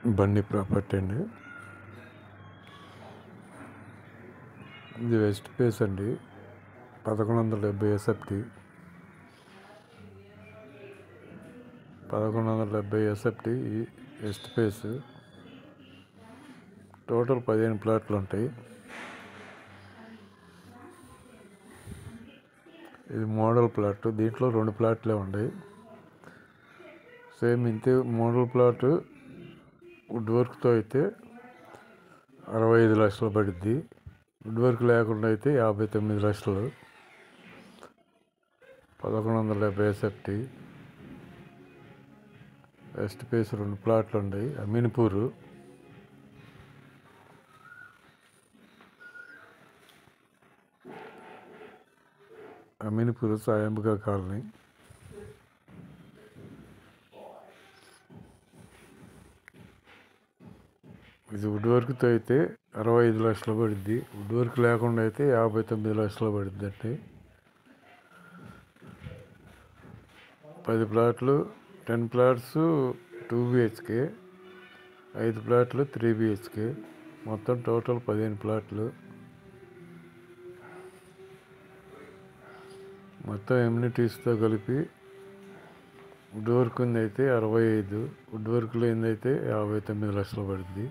బండి ప్రాపర్టీ అండి. ఇది వెస్ట్ ఫేస్ అండి. 1170 SFT 1170 SFT west face. Total 15 ప్లాట్లు ఉంటాయి. ఇది మోడల్ ప్లాట్. దీంట్లో 2 ప్లాట్లే ఉన్నాయి. సేమ్ ఇంతే. మోడల్ ప్లాట్ వుడ్ వర్క్తో అయితే 65 లక్షలు పడుద్ది. వుడ్ వర్క్ లేకుండా అయితే 59 లక్షలు. 1170 ఎస్ఎఫ్టీ వెస్ట్ ఫేస్ 2 ప్లాట్లు ఉన్నాయి. అమీన్పూరు. అమీన్పూర్ సాయంబిక కాలనీ. ఇది వుడ్ వర్క్తో అయితే 65 లక్షలు పడుద్ది. వుడ్ వర్క్ లేకుండా అయితే 59 లక్షలు పడుద్ది అండి. 10 ప్లాట్లు, 10 ప్లాట్స్ 2 బిహెచ్కే, 5 ప్లాట్లు 3 బిహెచ్కే, మొత్తం టోటల్ 15 ప్లాట్లు. మొత్తం ఎమ్యూనిటీస్తో కలిపి వుడ్ వర్క్ అయితే 65, వుడ్ వర్క్ లేనిదైతే 59 లక్షలు పడుద్ది.